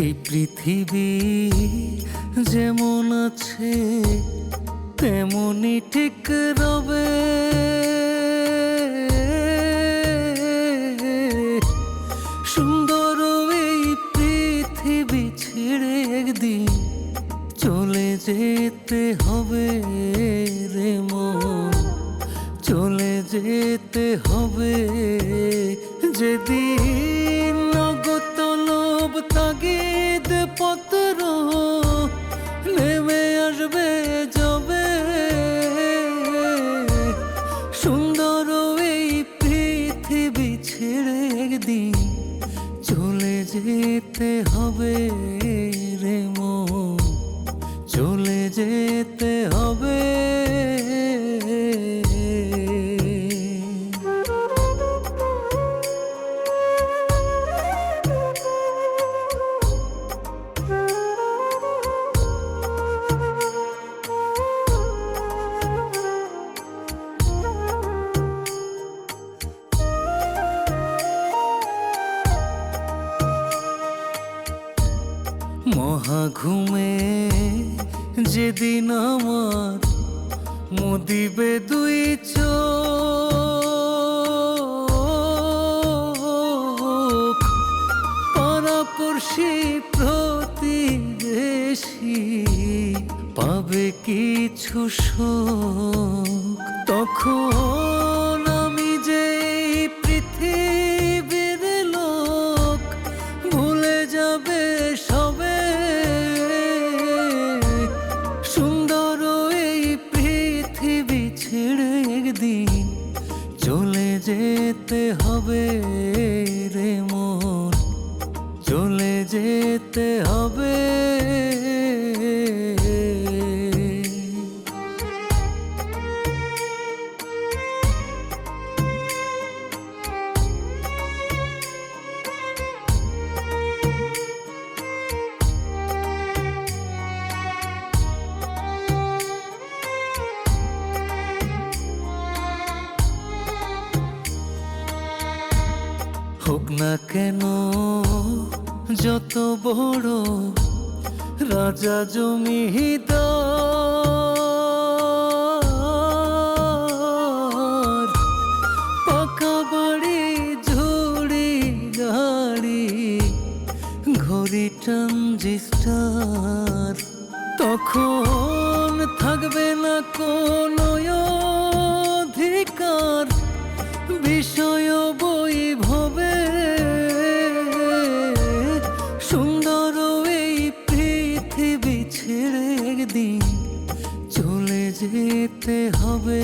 এই পৃথিবী যেমন আছে তেমনই ঠিক রবে। সুন্দর এই পৃথিবী ছেড়ে একদিন চলে যেতে হবে রে মন, চলে যেতে হবে। যেদিন নগত লোভ তাগিদ পত্র নেমে আসবে যবে, সুন্দর এই পৃথিবী ছেড়ে একদিন চলে যেতে হবে রে মন, চলে যেতে হবে। মহাঘুমে যেদিন আমার মুদিবে দুই চোখ, পাড়াপড়শি প্রতিবেশী পাবে কিছু শোক। তখন আমি যে পৃথিবীর লোক ভুলে যাবে সবে। সুন্দর এই পৃথিবী ছেড়ে একদিন চলে যেতে হবে রে মন, চলে যেতে হবে। হোক না কেন যত বড় রাজা জমিদার, পাকা বাড়ি ঝুড়ি গাড়ি ঘড়ি ট্রানজিস্টার, তখন থাকবে না কোনো অধিকার বিষয় বৈভবে। সুন্দর এই পৃথিবী ছেড়ে একদিন চলে যেতে হবে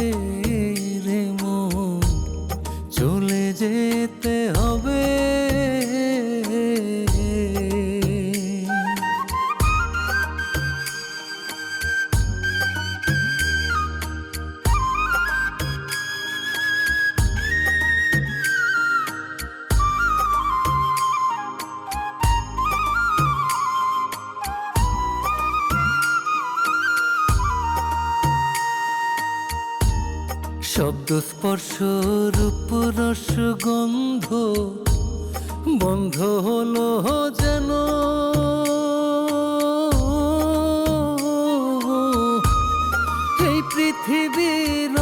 রে মন, চলে যেতে হবে। শব্দ স্পর্শ রূপ রস গন্ধ বন্ধ হলো যেন, এই পৃথিবীর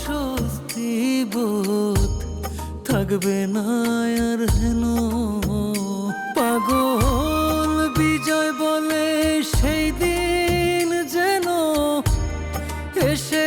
স্বস্তি বোধ থাকবে না আর হেন। পাগল বিজয় বলে সেই দিন যেন এসে